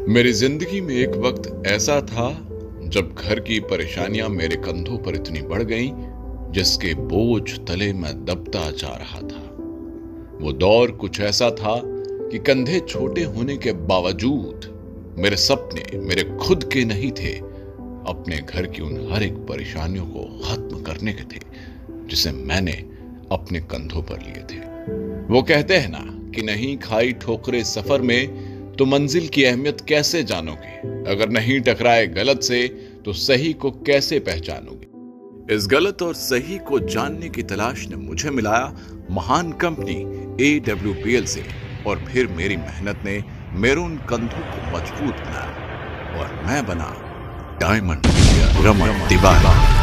मेरी जिंदगी में एक वक्त ऐसा था जब घर की परेशानियां मेरे कंधों पर इतनी बढ़ गईं जिसके बोझ तले मैं दबता जा रहा था। वो दौर कुछ ऐसा था कि कंधे छोटे होने के बावजूद मेरे सपने मेरे खुद के नहीं थे, अपने घर की उन हर एक परेशानियों को खत्म करने के थे जिसे मैंने अपने कंधों पर लिए थे। वो कहते हैं ना कि नहीं खाई ठोकरे सफर में तो मंजिल की अहमियत कैसे जानोगे, अगर नहीं टकराए गलत से तो सही को कैसे पहचानोगे। इस गलत और सही को जानने की तलाश ने मुझे मिलाया महान कंपनी AWPL से, और फिर मेरी मेहनत ने मेरे उन कंधों को मजबूत बनाया और मैं बना डायमंड रमन तिवारी।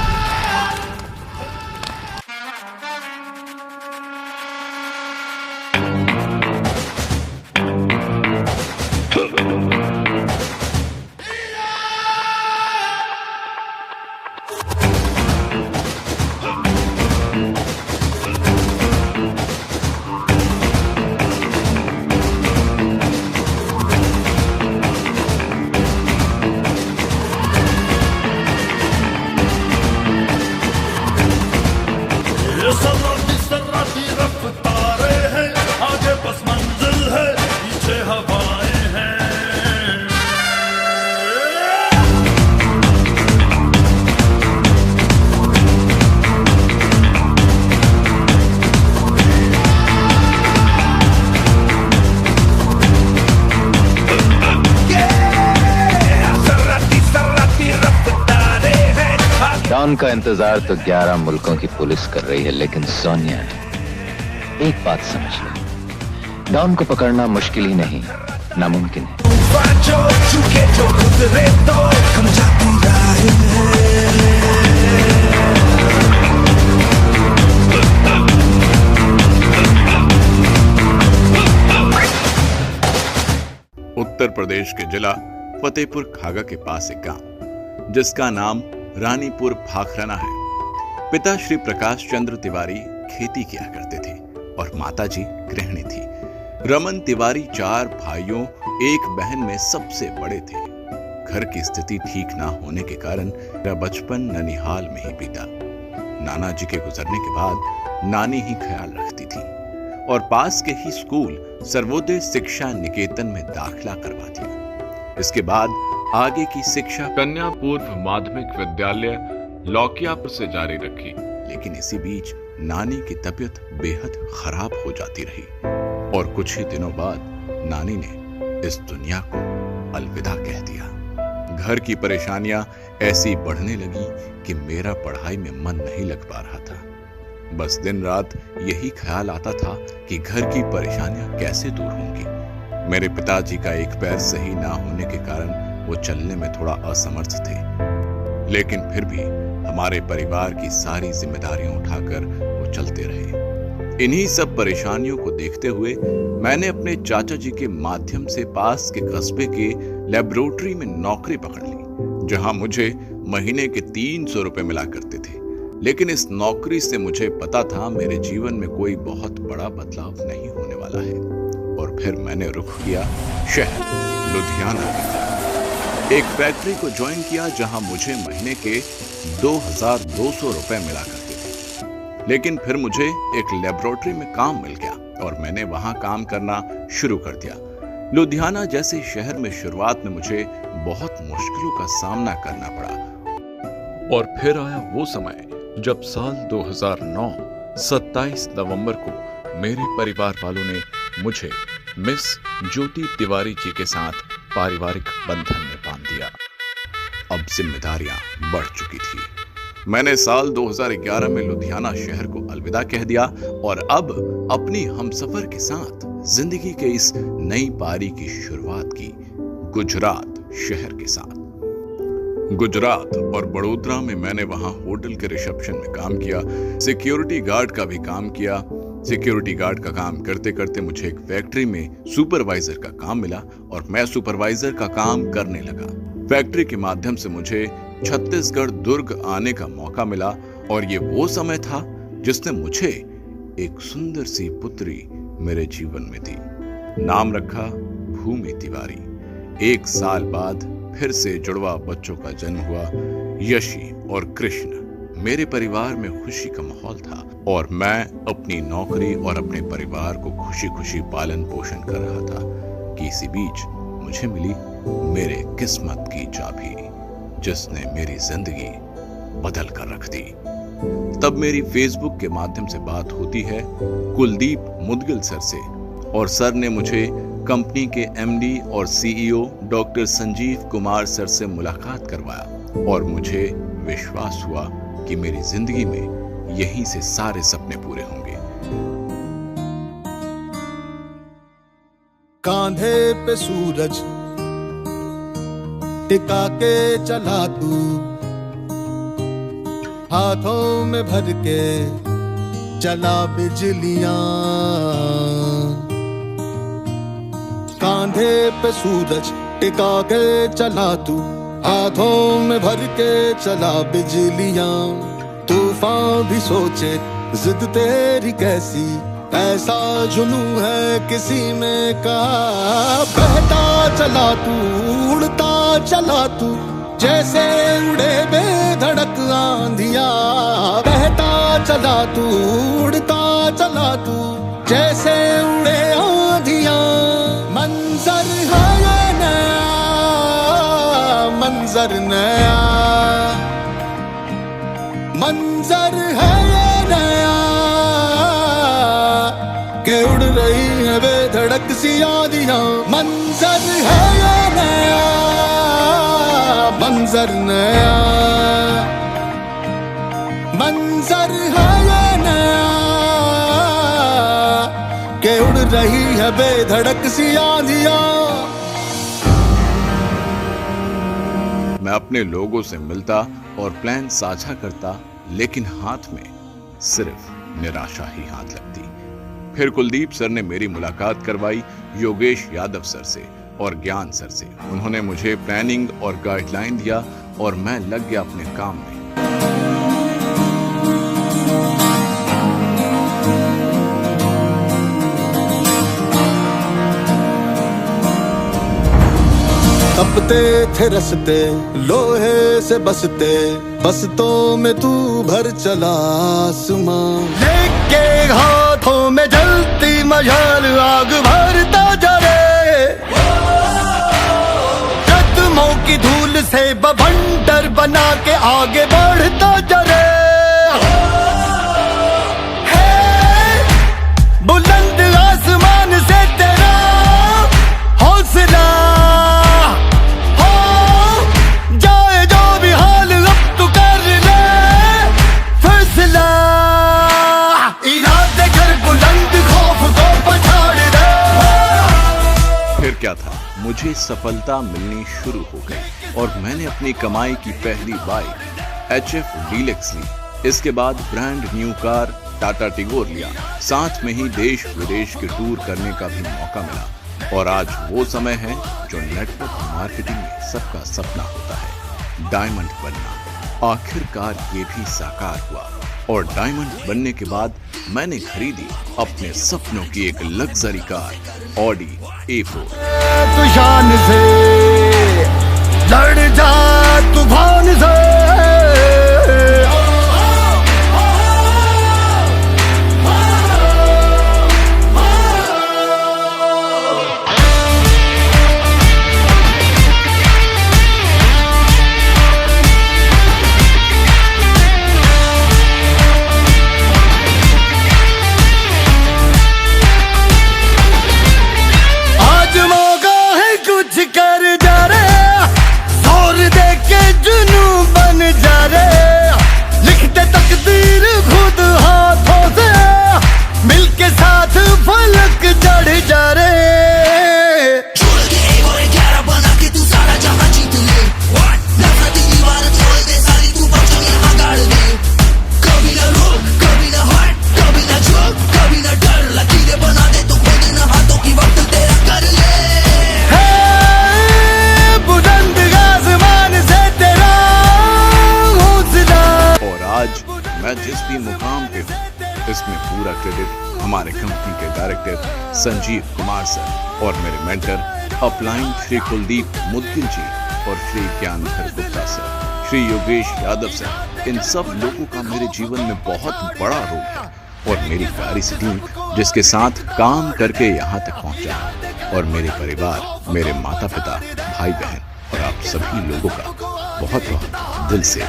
डॉन का इंतजार तो 11 मुल्कों की पुलिस कर रही है, लेकिन सोनिया, एक बात समझ ले, डॉन को पकड़ना मुश्किल ही नहीं, नामुमकिन है। उत्तर प्रदेश के जिला फतेहपुर खागा के पास एक गांव जिसका नाम रानीपुर भाखराना है। पिता श्री प्रकाश चंद्र तिवारी खेती किया करते थे और माताजी गृहिणी थी। रमन तिवारी 4 भाइयों एक बहन में सबसे बड़े थे। घर की स्थिति ठीक ना होने के कारण मेरा बचपन ननिहाल में ही बीता। नाना जी के गुजरने के बाद नानी ही ख्याल रखती थी और पास के ही स्कूल सर्वोदय शिक्षा निकेतन में दाखिला करवा दिया। इसके बाद आगे की शिक्षा कन्या पूर्व माध्यमिक विद्यालय लौकियापुर से जारी रखी, लेकिन इसी बीच नानी की तबीयत बेहद खराब हो जाती रही और कुछ ही दिनों बाद नानी ने इस दुनिया को अलविदा कह दिया। घर की परेशानियां ऐसी बढ़ने लगी कि मेरा पढ़ाई में मन नहीं लग पा रहा था। बस दिन रात यही ख्याल आता था कि घर की परेशानियां कैसे दूर होंगी। मेरे पिताजी का एक पैर सही ना होने के कारण वो चलने में थोड़ा असमर्थ थे, लेकिन फिर भी हमारे परिवार की सारी जिम्मेदारियां उठाकर वो चलते रहे। इन्हीं सब परेशानियों को देखते हुए मैंने अपने चाचा जी के माध्यम से पास के कस्बे के लेबोरेटरी में नौकरी पकड़ ली, जहां मुझे महीने के 300 रुपए मिला करते थे। लेकिन इस नौकरी से मुझे पता था मेरे जीवन में कोई बहुत बड़ा बदलाव नहीं होने वाला है, और फिर मैंने रुख किया शहर लुधियाना की तरफ। एक फैक्ट्री को ज्वाइन किया जहां मुझे महीने के 2200 रुपए मिला करते थे। लेकिन फिर मुझे एक लेबोरेटरी में काम मिल गया और मैंने वहां काम करना शुरू कर दिया। लुधियाना जैसे शहर में शुरुआत में मुझे बहुत मुश्किलों का सामना करना पड़ा, और फिर आया वो समय जब साल 2009 27 नवंबर को मेरे परिवार वालों ने मुझे मिस ज्योति तिवारी जी के साथ पारिवारिक बंधन में बांध दिया। अब जिम्मेदारियां बढ़ चुकी थी। मैंने साल 2011 में लुधियाना शहर को अलविदा कह दिया और अब अपनी हमसफर के साथ जिंदगी के इस नई पारी की शुरुआत की, गुजरात शहर के साथ। गुजरात और बड़ोदरा में मैंने वहां होटल के रिसेप्शन में काम किया, सिक्योरिटी गार्ड का भी काम किया। सिक्योरिटी गार्ड का काम करते करते मुझे एक फैक्ट्री में सुपरवाइजर का काम मिला और मैं सुपरवाइजर का काम करने लगा। फैक्ट्री के माध्यम से मुझे छत्तीसगढ़ दुर्ग आने का मौका मिला, और ये वो समय था जिसने मुझे एक सुंदर सी पुत्री मेरे जीवन में दी। नाम रखा भूमि तिवारी। 1 साल बाद फिर से जुड़वा बच्चों का जन्म हुआ, यशी और कृष्ण। मेरे परिवार में खुशी का माहौल था और मैं अपनी नौकरी और अपने परिवार को खुशी खुशी पालन पोषण कर रहा था कि इसी बीच मुझे मिली मेरे किस्मत की चाबी, जिसने मेरी जिंदगी बदल कर रख दी। तब मेरी फेसबुक के माध्यम से बात होती है कुलदीप मुदगिल सर से, और सर ने मुझे कंपनी के एमडी और CEO doctor Sanjeev Kumar sir से मुलाकात करवाया और मुझे विश्वास हुआ कि मेरी जिंदगी में यहीं से सारे सपने पूरे होंगे। कांधे पे सूरज टिका के चला तू, हाथों में भर के चला बिजलियां। कांधे पे सूरज टिका के चला तू, हाथों में भर के चला बिजलियां। तूफान भी सोचे जिद तेरी कैसी, ऐसा जुनू है किसी में कहा। बहता चला तू, उड़ता चला तू, जैसे उड़े बेधड़क आंधिया। बहता चला तू, उड़ता चला तू, जैसे उड़े आंधिया। मंजर है ये नया, मंजर नया, मंजर है ये नया, के उड़ रही है बेधड़क सी आंधियां। मंजर है ये नया, मंजर नया, मंजर है ये नया, के उड़ रही है बेधड़क सी आंधियां। मैं अपने लोगों से मिलता और प्लान साझा करता, लेकिन हाथ में सिर्फ निराशा ही हाथ लगती। फिर कुलदीप सर ने मेरी मुलाकात करवाई योगेश यादव सर से और ज्ञान सर से। उन्होंने मुझे प्लानिंग और गाइडलाइन दिया और मैं लग गया अपने काम में। तपते थे रस्ते लोहे से बसते, बसतों में तू भर चला आसमां। लेके हाथों में जलती मशाल आग भरता जा रे, कदमों की धूल से बवंडर बना के आगे बढ़ता जा रे। बुलंद आसमान से तेरा हौसला, क्या था, मुझे सफलता मिलनी शुरू हो गई और मैंने अपनी कमाई की पहली बाइक HF डीलक्स ली। इसके बाद brand new car Tata Tigor लिया। साथ में ही देश विदेश के टूर करने का भी मौका मिला। और आज वो समय है जो नेटवर्क मार्केटिंग में सबका सपना होता है, डायमंड बनना। आखिरकार ये भी साकार हुआ और डायमंड बनने के बाद मैंने खरीदी अपने सपनों की एक लग्जरी कार ऑडी A4। तूफान से लड़ जा, तूफान से मैं जिस भी मुकाम पे हूँ, इसमें पूरा क्रेडिट हमारे कंपनी के डायरेक्टर संजीव कुमार सर और मेरे मेंटर अपलाइन श्री कुलदीप मुदगिल जी और श्री ज्ञानधर गुप्ता सर, श्री योगेश यादव सर, इन सब लोगों का मेरे जीवन में बहुत बड़ा रोल है। और मेरी प्यारी सी टीम जिसके साथ काम करके यहाँ तक पहुँचा, और मेरे परिवार, मेरे माता पिता, भाई बहन और आप सभी लोगों का बहुत बहुत दिल से